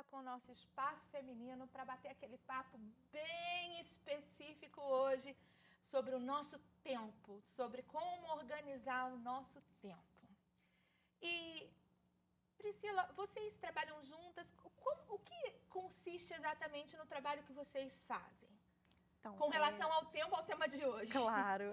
está com o nosso espaço feminino para bater aquele papo bem específico hoje sobre o nosso tempo, sobre como organizar o nosso tempo. E, Priscila, vocês trabalham juntas, o que consiste exatamente no trabalho que vocês fazem? Então, Com relação ao tempo, ao tema de hoje. Claro,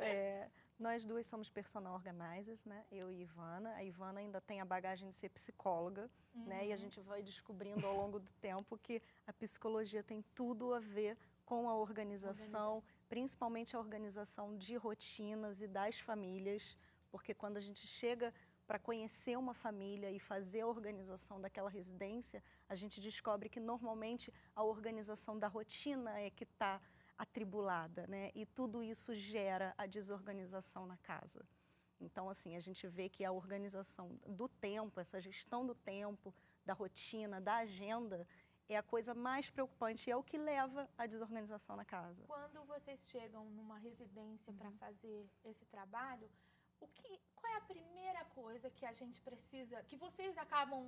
nós duas somos personal organizers, né? Eu e Ivana. A Ivana ainda tem a bagagem de ser psicóloga, né? E a gente vai descobrindo ao longo do tempo que a psicologia tem tudo a ver com a organização, principalmente a organização de rotinas e das famílias, porque quando a gente chega para conhecer uma família e fazer a organização daquela residência, a gente descobre que normalmente a organização da rotina é que está atribulada, né? E tudo isso gera a desorganização na casa. Então, assim, a gente vê que a organização do tempo, essa gestão do tempo, da rotina, da agenda, é a coisa mais preocupante e é o que leva à desorganização na casa. Quando vocês chegam numa residência para fazer esse trabalho, qual é a primeira coisa que a gente precisa, que vocês acabam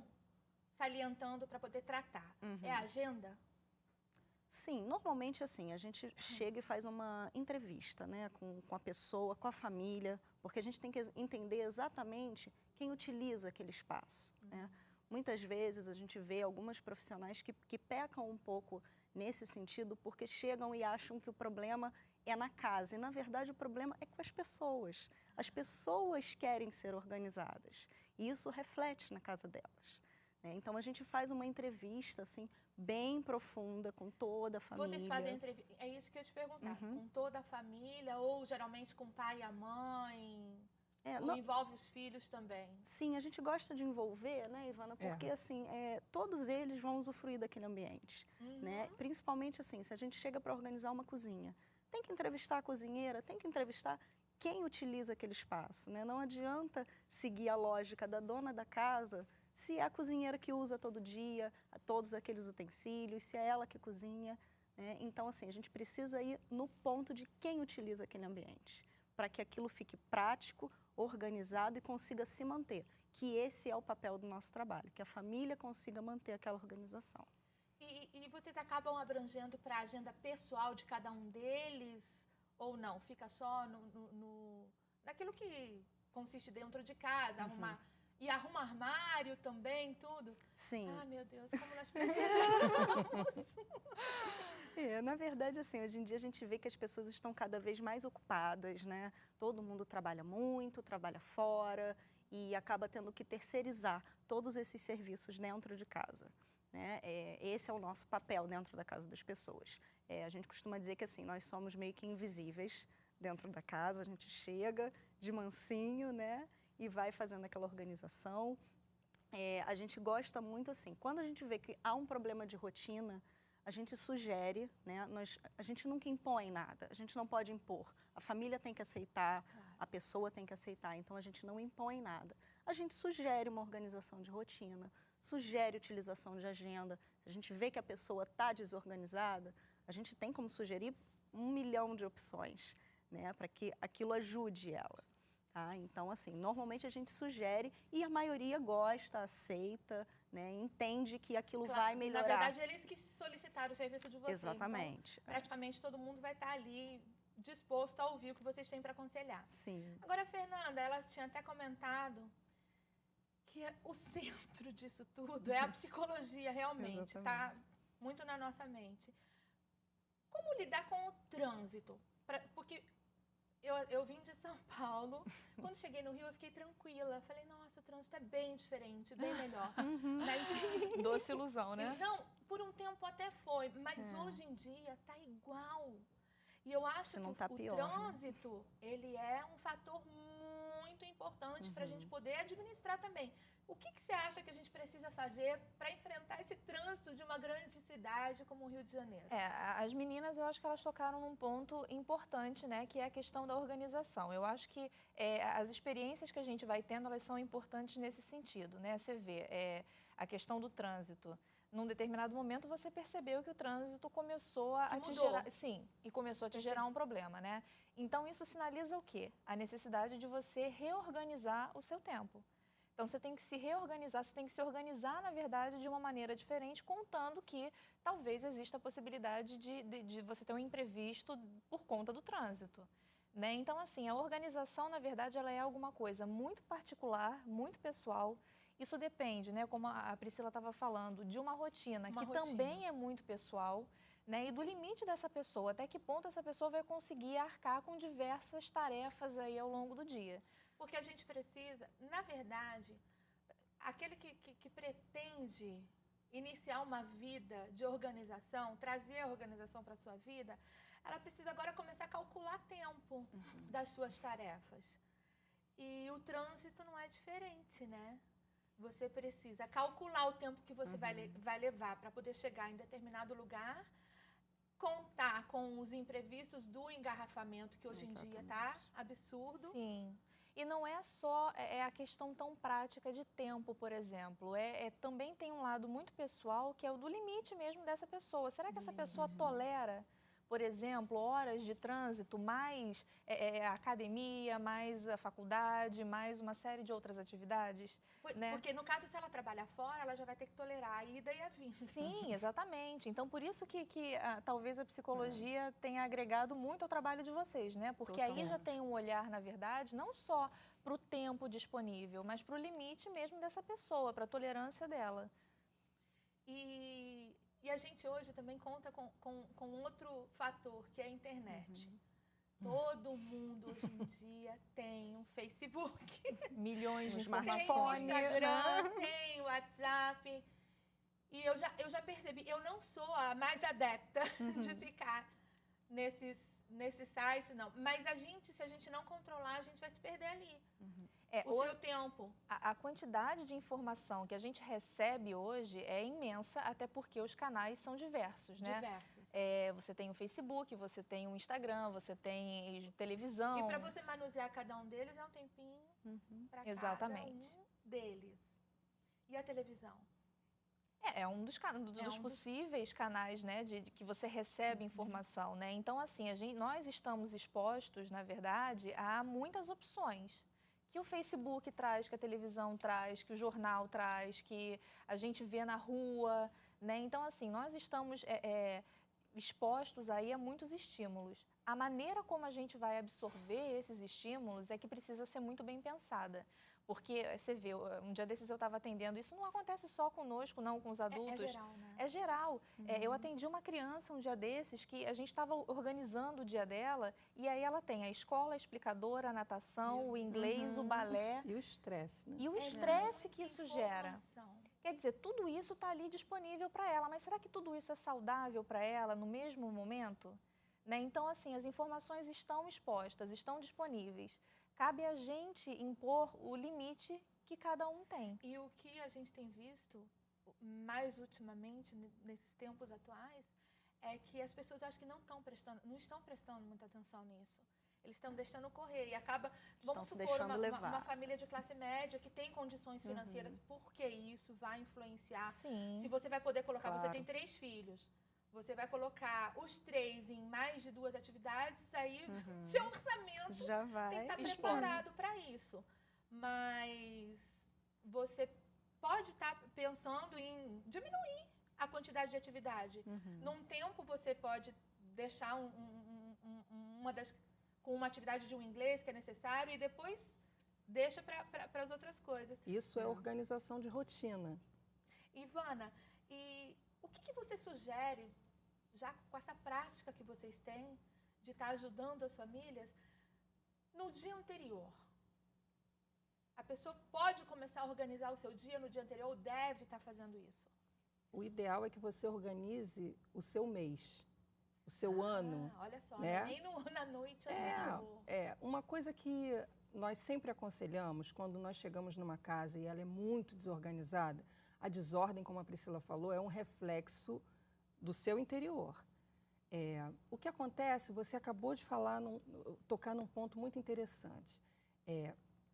salientando para poder tratar? É a agenda? Sim, normalmente assim, a gente chega e faz uma entrevista, né, com a pessoa, com a família, porque a gente tem que entender exatamente quem utiliza aquele espaço, né? Muitas vezes a gente vê algumas profissionais que pecam um pouco nesse sentido porque chegam e acham que o problema é na casa e na verdade o problema é com as pessoas. As pessoas querem ser organizadas e isso reflete na casa delas. Então, a gente faz uma entrevista, assim, bem profunda com toda a família. Vocês fazem entrevista, é isso que eu ia te perguntar, com toda a família ou geralmente com o pai e a mãe? Ou envolve os filhos também? Sim, a gente gosta de envolver, né, Ivana, porque, assim, todos eles vão usufruir daquele ambiente, né? Principalmente, assim, se a gente chega para organizar uma cozinha, tem que entrevistar a cozinheira, tem que entrevistar quem utiliza aquele espaço, né? Não adianta seguir a lógica da dona da casa se é a cozinheira que usa todo dia, todos aqueles utensílios, se é ela que cozinha, né? Então, assim, a gente precisa ir no ponto de quem utiliza aquele ambiente, para que aquilo fique prático, organizado e consiga se manter, que esse é o papel do nosso trabalho, que a família consiga manter aquela organização. E vocês acabam abrangendo para a agenda pessoal de cada um deles ou não? Fica só naquilo que consiste dentro de casa, arrumar... E arruma armário também, tudo? Sim. Ah, meu Deus, como nós precisamos. Na verdade, assim, hoje em dia a gente vê que as pessoas estão cada vez mais ocupadas, né? Todo mundo trabalha muito, trabalha fora e acaba tendo que terceirizar todos esses serviços dentro de casa, né? Esse é o nosso papel dentro da casa das pessoas. A gente costuma dizer que, assim, nós somos meio que invisíveis dentro da casa, a gente chega de mansinho, né? E vai fazendo aquela organização. A gente gosta muito assim, quando a gente vê que há um problema de rotina, a gente sugere, né? A gente nunca impõe nada, a gente não pode impor. A família tem que aceitar, a pessoa tem que aceitar, então a gente não impõe nada. A gente sugere uma organização de rotina, sugere utilização de agenda. Se a gente vê que a pessoa está desorganizada, a gente tem como sugerir 1 milhão de opções, né? Para que aquilo ajude ela. Tá? Então, assim, normalmente a gente sugere e a maioria gosta, aceita, né? Entende que aquilo vai melhorar. Na verdade, eles que solicitaram o serviço de vocês. Exatamente. Então, praticamente todo mundo vai estar ali disposto a ouvir o que vocês têm para aconselhar. Sim. Agora, a Fernanda, ela tinha até comentado que o centro disso tudo é a psicologia, realmente. Está muito na nossa mente. Como lidar com o trânsito? Porque... Eu vim de São Paulo, quando cheguei no Rio eu fiquei tranquila, falei, nossa, o trânsito é bem diferente, bem melhor. Mas, doce ilusão, né? Não, por um tempo até foi, mas hoje em dia tá igual. E eu acho que o trânsito, ele é um fator muito importante para a gente poder administrar também. O que você acha que a gente precisa fazer para enfrentar esse trânsito de uma grande cidade como o Rio de Janeiro? As meninas, eu acho que elas tocaram num ponto importante, né, que é a questão da organização. Eu acho que as experiências que a gente vai tendo, elas são importantes nesse sentido, né? Você vê a questão do trânsito. Num determinado momento, você percebeu que o trânsito começou a te gerar... Sim, e começou a te gerar um problema, né? Então, isso sinaliza o quê? A necessidade de você reorganizar o seu tempo. Então, você tem que se reorganizar, você tem que se organizar, na verdade, de uma maneira diferente, contando que talvez exista a possibilidade de você ter um imprevisto por conta do trânsito. Né? Então, assim, a organização, na verdade, ela é alguma coisa muito particular, muito pessoal. Isso depende, né, como a Priscila estava falando, de uma rotina que também é muito pessoal, né, e do limite dessa pessoa, até que ponto essa pessoa vai conseguir arcar com diversas tarefas aí ao longo do dia. Porque a gente precisa, na verdade, aquele que pretende iniciar uma vida de organização, trazer a organização para a sua vida, ela precisa agora começar a calcular tempo das suas tarefas. E o trânsito não é diferente, né? Você precisa calcular o tempo que você vai levar para poder chegar em determinado lugar, contar com os imprevistos do engarrafamento, que hoje em dia está absurdo. Sim. E não é só a questão tão prática de tempo, por exemplo. Também tem um lado muito pessoal, que é o do limite mesmo dessa pessoa. Será que essa pessoa tolera, por exemplo, horas de trânsito, mais a academia, mais a faculdade, mais uma série de outras atividades? Né? Porque, no caso, se ela trabalhar fora, ela já vai ter que tolerar a ida e a vinda. Sim, exatamente. Então, por isso que talvez a psicologia tenha agregado muito ao trabalho de vocês, né? Porque aí já tem um olhar, na verdade, não só para o tempo disponível, mas para o limite mesmo dessa pessoa, para a tolerância dela. E a gente hoje também conta com outro fator, que é a internet. Todo mundo hoje em dia tem um Facebook. Milhões de informações. Tem o Instagram, tem o WhatsApp. E eu já percebi, eu não sou a mais adepta de ficar nesse site, não. Mas se a gente não controlar, a gente vai se perder ali. O seu tempo. A quantidade de informação que a gente recebe hoje é imensa, até porque os canais são diversos, né? Diversos. Você tem o Facebook, você tem o Instagram, você tem televisão. E para você manusear cada um deles é um tempinho para cada um deles. E a televisão? É um dos possíveis canais, né, de que você recebe informação, né? Então, assim, nós estamos expostos, na verdade, a muitas opções que o Facebook traz, que a televisão traz, que o jornal traz, que a gente vê na rua, né? Então, assim, nós estamos expostos aí a muitos estímulos. A maneira como a gente vai absorver esses estímulos é que precisa ser muito bem pensada. Porque, você vê, um dia desses eu estava atendendo, isso não acontece só conosco, não, com os adultos. É geral, né? É geral. Eu atendi uma criança um dia desses que a gente estava organizando o dia dela e aí ela tem a escola, a explicadora, a natação, o inglês, o balé. E o estresse, né? E o estresse que isso gera. Quer dizer, tudo isso está ali disponível para ela, mas será que tudo isso é saudável para ela no mesmo momento? Né? Então, assim, as informações estão expostas, estão disponíveis. Cabe a gente impor o limite que cada um tem. E o que a gente tem visto mais ultimamente, nesses tempos atuais, é que as pessoas acho que não estão prestando muita atenção nisso. Eles estão deixando correr e acaba, vamos supor, uma família de classe média que tem condições financeiras, porque isso vai influenciar. Sim. Se você vai poder colocar, você tem 3 filhos, você vai colocar os 3 em mais de 2 atividades, aí seu orçamento já vai tem que estar preparado para isso. Mas você pode estar pensando em diminuir a quantidade de atividade. Num tempo você pode deixar com uma atividade de um inglês que é necessário e depois deixa para as outras coisas. Isso é organização de rotina. Ivana, e o que você sugere, já com essa prática que vocês têm, de estar ajudando as famílias, no dia anterior? A pessoa pode começar a organizar o seu dia no dia anterior ou deve estar fazendo isso? O ideal é que você organize o seu mês, o seu ano. Olha só, né? Nem na noite anterior. Uma coisa que nós sempre aconselhamos quando nós chegamos numa casa e ela é muito desorganizada, a desordem, como a Priscila falou, é um reflexo do seu interior. O que acontece, você acabou de tocar num ponto muito interessante.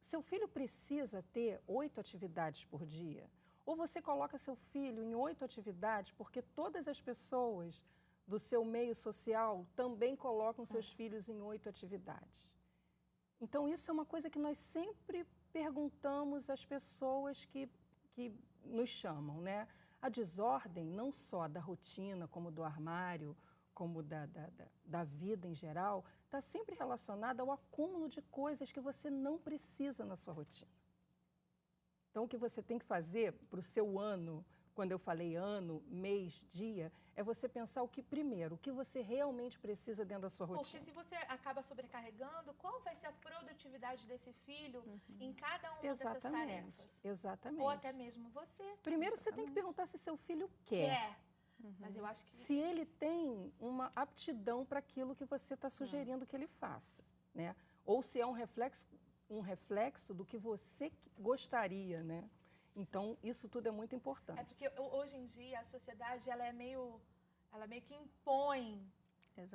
Seu filho precisa ter 8 atividades por dia? Ou você coloca seu filho em 8 atividades porque todas as pessoas do seu meio social também colocam seus filhos em 8 atividades? Então, isso é uma coisa que nós sempre perguntamos às pessoas que nos chamam, né? A desordem, não só da rotina, como do armário, como da vida em geral, está sempre relacionada ao acúmulo de coisas que você não precisa na sua rotina. Então, o que você tem que fazer para o seu ano, quando eu falei ano, mês, dia, é você pensar o que você realmente precisa dentro da sua rotina. Porque se você acaba sobrecarregando, qual vai ser a produtividade desse filho em cada uma dessas tarefas? Exatamente. Ou até mesmo você. Primeiro, você tem que perguntar se seu filho quer. Mas eu acho que... Se ele tem uma aptidão para aquilo que você está sugerindo que ele faça, né? Ou se é um reflexo do que você gostaria, né? Então, isso tudo é muito importante. É porque hoje em dia a sociedade ela meio que impõe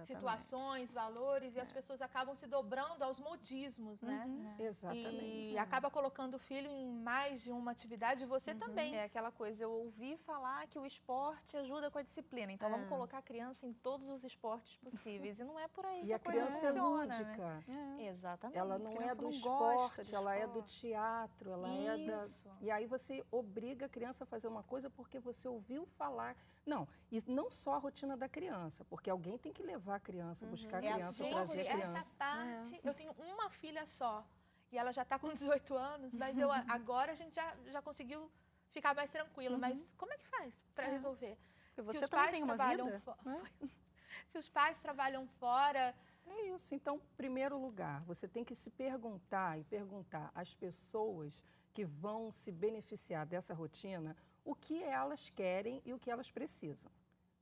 situações, valores, e as pessoas acabam se dobrando aos modismos, né? Exatamente. E acaba colocando o filho em mais de uma atividade, e você também. É aquela coisa, eu ouvi falar que o esporte ajuda com a disciplina, então vamos colocar a criança em todos os esportes possíveis, e não é por aí E que a criança funciona, é lúdica. né? Exatamente. Ela não é do esporte, ela é do teatro, ela é da... E aí você obriga a criança a fazer uma coisa porque você ouviu falar. Não, e não só a rotina da criança, porque alguém tem que levar a criança, buscar a criança, trazer a criança. Essa parte, eu tenho uma filha só, e ela já está com 18 anos, mas agora a gente já conseguiu ficar mais tranquilo. Mas como é que faz para resolver? Porque você também tem uma vida. Se os pais trabalham fora... É isso. Então, em primeiro lugar, você tem que se perguntar às pessoas que vão se beneficiar dessa rotina o que elas querem e o que elas precisam,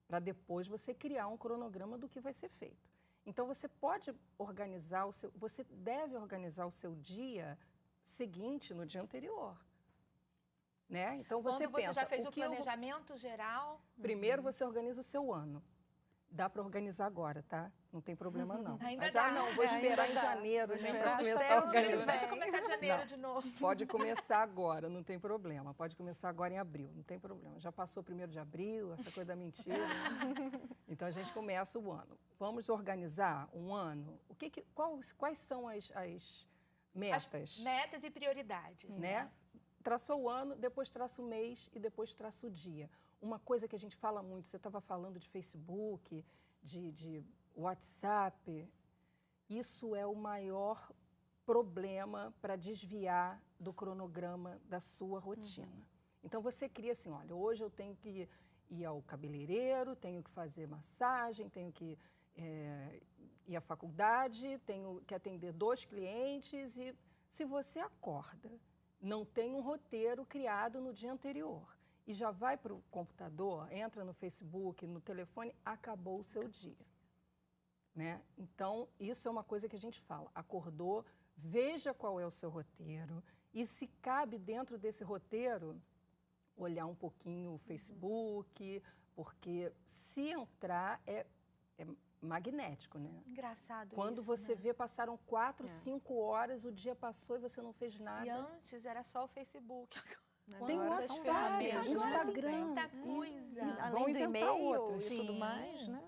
para depois você criar um cronograma do que vai ser feito. Então, você deve organizar o seu dia seguinte no dia anterior. Né? Então, Quando você pensa, já fez o planejamento geral? Primeiro, você organiza o seu ano. Dá para organizar agora, tá? Não tem problema, não. Ainda Mas, dá. vou esperar em janeiro, né, para começar a organizar. Deixa começar em janeiro de novo. Pode começar agora, não tem problema. Pode começar agora em abril, não tem problema. Já passou o 1º de abril, essa coisa da mentira. Então, a gente começa o ano. Vamos organizar um ano? Quais são as metas? As metas e prioridades. Né? Traçou o ano, depois traça o mês e depois traça o dia. Uma coisa que a gente fala muito, você estava falando de Facebook, de WhatsApp, isso é o maior problema para desviar do cronograma da sua rotina. Então, você cria assim, olha, hoje eu tenho que ir ao cabeleireiro, tenho que fazer massagem, tenho que ir à faculdade, tenho que atender 2 clientes. E se você acorda, não tem um roteiro criado no dia anterior, e já vai para o computador, entra no Facebook, no telefone, acabou o seu dia. Né? Então, isso é uma coisa que a gente fala. Acordou, veja qual é o seu roteiro e se cabe dentro desse roteiro, olhar um pouquinho o Facebook, porque se entrar é magnético, né? Engraçado Quando isso, você né? vê, passaram 4, 5 horas, o dia passou e você não fez nada. E antes era só o Facebook. Tem o WhatsApp, Instagram, tanta coisa. Além do e-mail e Sim. tudo mais, né?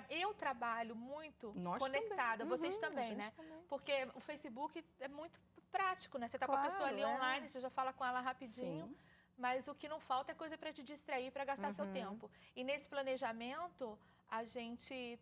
Eu trabalho muito Nós conectada, também. vocês A também, gente né? também. Porque o Facebook é muito prático, né? Você está com a Claro, pessoa ali é. online, você já fala com ela rapidinho. Sim. Mas o que não falta é coisa para te distrair, para gastar seu tempo. E nesse planejamento, a gente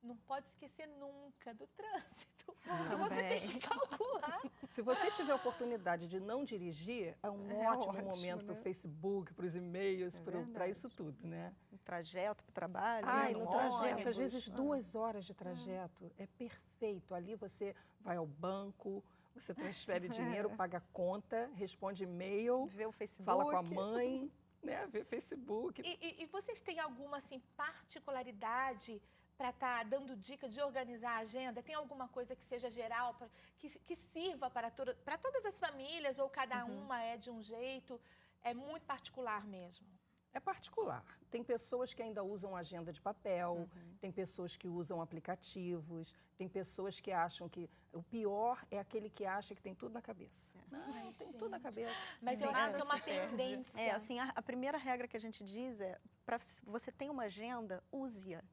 não pode esquecer nunca do trânsito. Porque você tem que calcular. Se você tiver a oportunidade de não dirigir, é um ótimo momento para o Facebook, para os e-mails, para isso tudo, né? Um trajeto para o trabalho. Ai, né? no trajeto, às vezes 2 horas de trajeto, é perfeito. Ali você vai ao banco, você transfere dinheiro, paga a conta, responde e-mail, Vê o Facebook. fala com a mãe, né? Vê Facebook. E vocês têm alguma assim, particularidade para estar dando dica de organizar a agenda? Tem alguma coisa que seja geral, que sirva para todas as famílias, ou cada uma é de um jeito? É muito particular mesmo. É particular. Tem pessoas que ainda usam agenda de papel, tem pessoas que usam aplicativos, tem pessoas que acham que o pior é aquele que acha que tem tudo na cabeça. Não, tem tudo na cabeça. Mas eu acho que é uma tendência. Assim, a primeira regra que a gente diz é, para você ter uma agenda, use-a.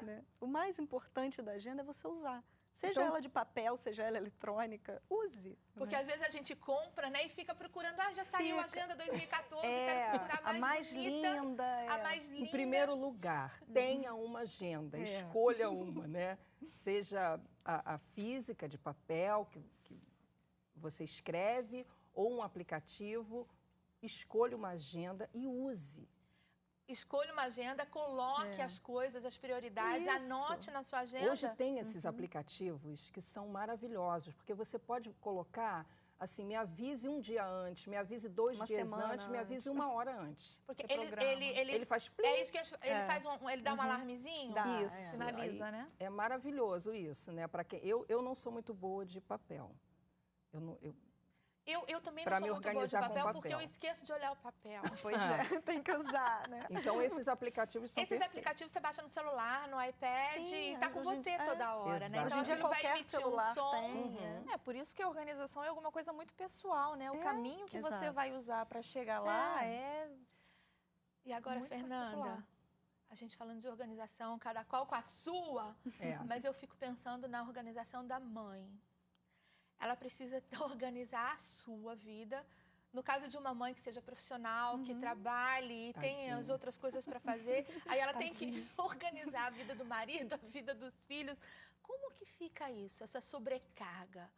Né? O mais importante da agenda é você usar. Seja Então- ela de papel, seja ela eletrônica, use. Porque né? às vezes a gente compra, né, e fica procurando, já saiu a Fica. agenda 2014, É, quero procurar a mais bonita, linda. a mais linda. Em primeiro lugar, tenha uma agenda, É. escolha uma, né? Seja a física de papel que você escreve ou um aplicativo, escolha uma agenda e use. Escolha uma agenda, coloque as coisas, as prioridades, Isso. anote na sua agenda. Hoje tem esses aplicativos que são maravilhosos, porque você pode colocar assim, me avise um dia antes, me avise 2 Uma dias semana antes, me avise 1 hora antes. Porque Você ele, programa. ele Ele faz é isso que ele É. faz, ele dá um alarmezinho. Dá. Isso. Sinaliza, Aí né? É maravilhoso isso, né? Para quem eu não sou muito boa de papel. Eu também Pra não me sou muito boa de organizar com papel, porque eu papel. esqueço de olhar o papel. Pois é, tem que usar, né? Então esses aplicativos são Esses perfeitos. aplicativos você baixa no celular, no iPad, Sim, e tá com hoje em você dia- toda hora, né? Exato. Hoje em dia aquilo vai qualquer emitir celular um som. tem. Uhum. Por isso que a organização é alguma coisa muito pessoal, né? O caminho que você exato. vai usar para chegar lá é E agora, muito Fernanda, particular. a gente falando de organização, cada qual com a sua, É. mas eu fico pensando na organização da mãe. Ela precisa organizar a sua vida. No caso de uma mãe que seja profissional, que trabalhe e tem as Tadinha. outras coisas para fazer, aí ela tem que organizar a vida do marido, a vida dos filhos. Como que fica isso, essa sobrecarga?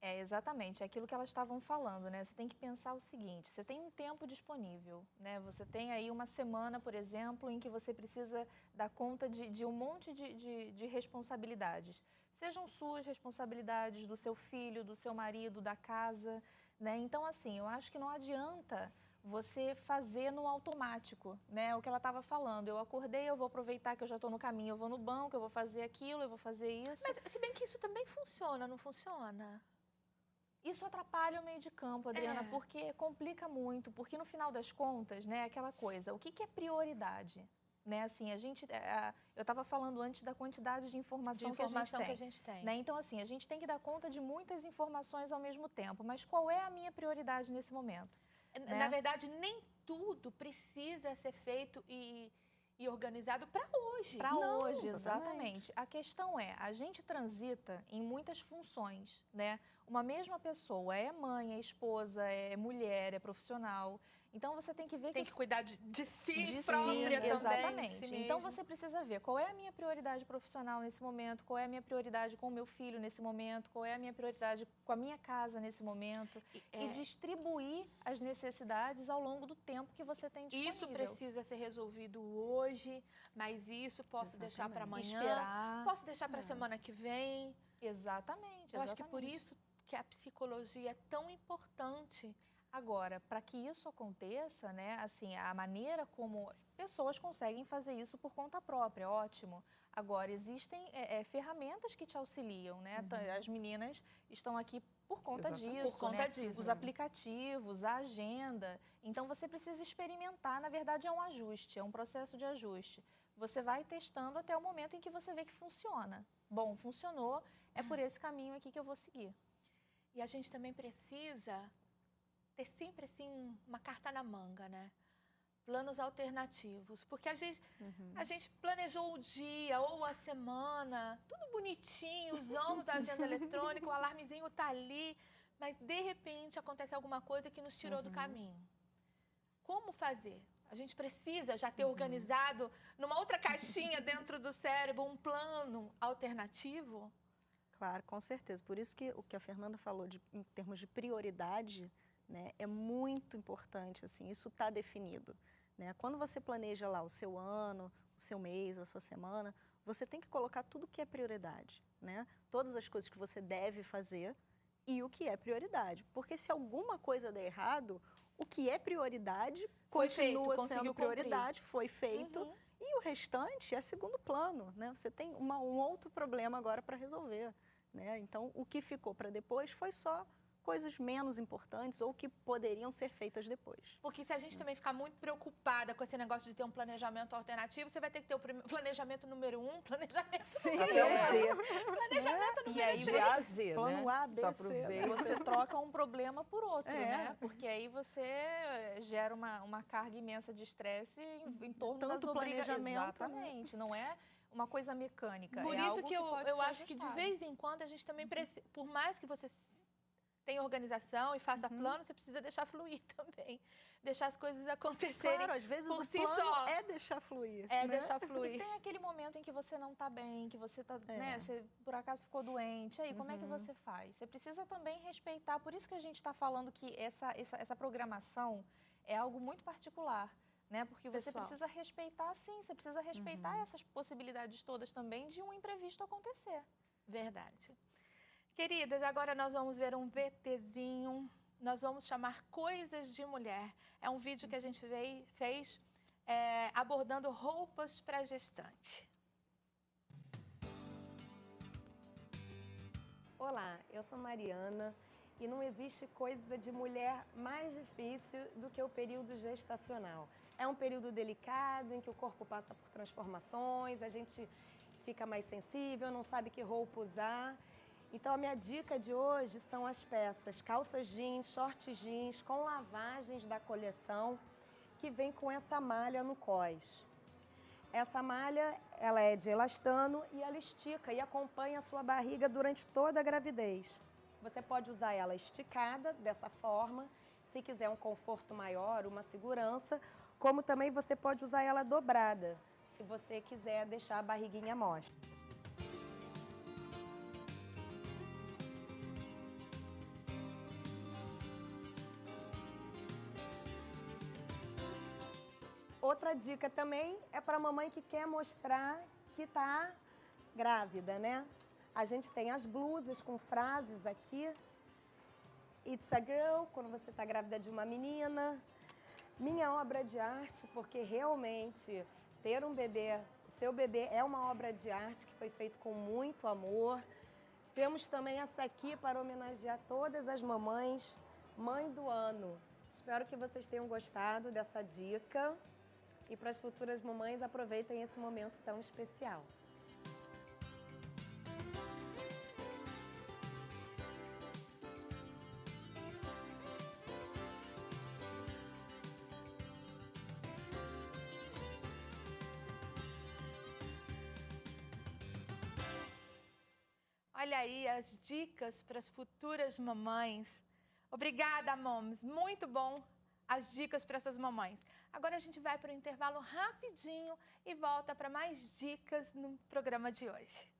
É, exatamente, é aquilo que elas estavam falando, né? Você tem que pensar o seguinte, você tem um tempo disponível, né? Você tem aí uma semana, por exemplo, em que você precisa dar conta de um monte de responsabilidades. Sejam suas responsabilidades, do seu filho, do seu marido, da casa, né? Então, assim, eu acho que não adianta você fazer no automático, né? O que ela estava falando, eu acordei, eu vou aproveitar que eu já estou no caminho, eu vou no banco, eu vou fazer aquilo, eu vou fazer isso. Mas se bem que isso também funciona, não funciona? Isso atrapalha o meio de campo, Adriana, É. porque complica muito, porque no final das contas, né, aquela coisa, o que é prioridade? Né, assim, eu estava falando antes da quantidade de informação, que a gente tem. Né? Então, assim, a gente tem que dar conta de muitas informações ao mesmo tempo, mas qual é a minha prioridade nesse momento? Na né? verdade, nem tudo precisa ser feito e organizado para hoje. Para Não, hoje, exatamente. exatamente. A questão é, a gente transita em muitas funções, né? Uma mesma pessoa é mãe, é esposa, é mulher, é profissional. Então, você tem que ver Tem que que cuidar de si de própria si, também. exatamente. de si Então mesmo. você precisa ver qual é a minha prioridade profissional nesse momento, qual é a minha prioridade com o meu filho nesse momento, qual é a minha prioridade com a minha casa nesse momento e distribuir as necessidades ao longo do tempo que você tem disponível. Isso precisa ser resolvido hoje, mas isso posso deixar para amanhã, Esperar. posso deixar para a semana que vem. Exatamente. Eu acho que é por exatamente. isso que a psicologia é tão importante. Agora, para que isso aconteça, né, assim, a maneira como pessoas conseguem fazer isso por conta própria, ótimo. Agora, existem ferramentas que te auxiliam, né? As meninas estão aqui por conta Exatamente. disso, Por conta né? disso. Os aplicativos, a agenda. Então, você precisa experimentar. Na verdade, é um ajuste, é um processo de ajuste. Você vai testando até o momento em que você vê que funciona. Bom, funcionou, é por esse caminho aqui que eu vou seguir. E a gente também precisa ter sempre, assim, uma carta na manga, né? Planos alternativos. Porque a gente planejou o dia ou a semana, tudo bonitinho, usamos a agenda eletrônica, o alarmezinho tá ali, mas, de repente, acontece alguma coisa que nos tirou do caminho. Como fazer? A gente precisa já ter organizado numa outra caixinha dentro do cérebro um plano alternativo? Claro, com certeza. Por isso que o que a Fernanda falou em termos de prioridade, né, é muito importante, assim, isso está definido. Né? Quando você planeja lá o seu ano, o seu mês, a sua semana, você tem que colocar tudo que é prioridade, né? Todas as coisas que você deve fazer e o que é prioridade. Porque se alguma coisa der errado, o que é prioridade Foi feito, continua conseguiu sendo prioridade, foi feito, Uhum. e o restante é segundo plano, né? Você tem um outro problema agora para resolver, né? Então, o que ficou para depois foi só coisas menos importantes ou que poderiam ser feitas depois. Porque se a gente também ficar muito preocupada com esse negócio de ter um planejamento alternativo, você vai ter que ter o planejamento número 1, planejamento Até o Z. planejamento E número aí De A a Z, Plano né? A, B, Só C, aproveita. Você troca um problema por outro, É. né? Porque aí você gera uma carga imensa de estresse em torno Tanto das obrigações. planejamento, né? Exatamente. Não é uma coisa mecânica. Por é isso algo que eu pode ser acho que de ajustado. vez em quando a gente também precisa, por mais que você tenha organização e faça plano, você precisa deixar fluir também. Deixar as coisas acontecerem. Claro, às vezes por o si plano só. é deixar fluir. É né? deixar E fluir. tem aquele momento em que você não está bem, que você tá, É. né, você por acaso ficou doente. Aí, como é que você faz? Você precisa também respeitar. Por isso que a gente está falando que essa programação é algo muito particular, né? Porque você Pessoal. precisa respeitar, sim, você precisa respeitar essas possibilidades todas também de um imprevisto acontecer. Verdade. Queridas, agora nós vamos ver um VTzinho. Nós vamos chamar Coisas de Mulher. É um vídeo que a gente fez abordando roupas para gestante. Olá, eu sou Mariana e não existe coisa de mulher mais difícil do que o período gestacional. É um período delicado em que o corpo passa por transformações, a gente fica mais sensível, não sabe que roupa usar. Então a minha dica de hoje são as peças calças jeans, shorts jeans com lavagens da coleção que vem com essa malha no cós. Essa malha, ela é de elastano e ela estica e acompanha a sua barriga durante toda a gravidez. Você pode usar ela esticada, dessa forma, se quiser um conforto maior, uma segurança, como também você pode usar ela dobrada, se você quiser deixar a barriguinha à mostra. Outra dica também é para a mamãe que quer mostrar que está grávida, né? A gente tem as blusas com frases aqui. It's a girl, quando você está grávida de uma menina. Minha obra de arte, porque realmente ter um bebê, o seu bebê é uma obra de arte que foi feito com muito amor. Temos também essa aqui para homenagear todas as mamães, mãe do ano. Espero que vocês tenham gostado dessa dica. E para as futuras mamães, aproveitem esse momento tão especial. Olha aí as dicas para as futuras mamães. Obrigada, moms. Muito bom as dicas para essas mamães. Agora a gente vai para o intervalo rapidinho e volta para mais dicas no programa de hoje.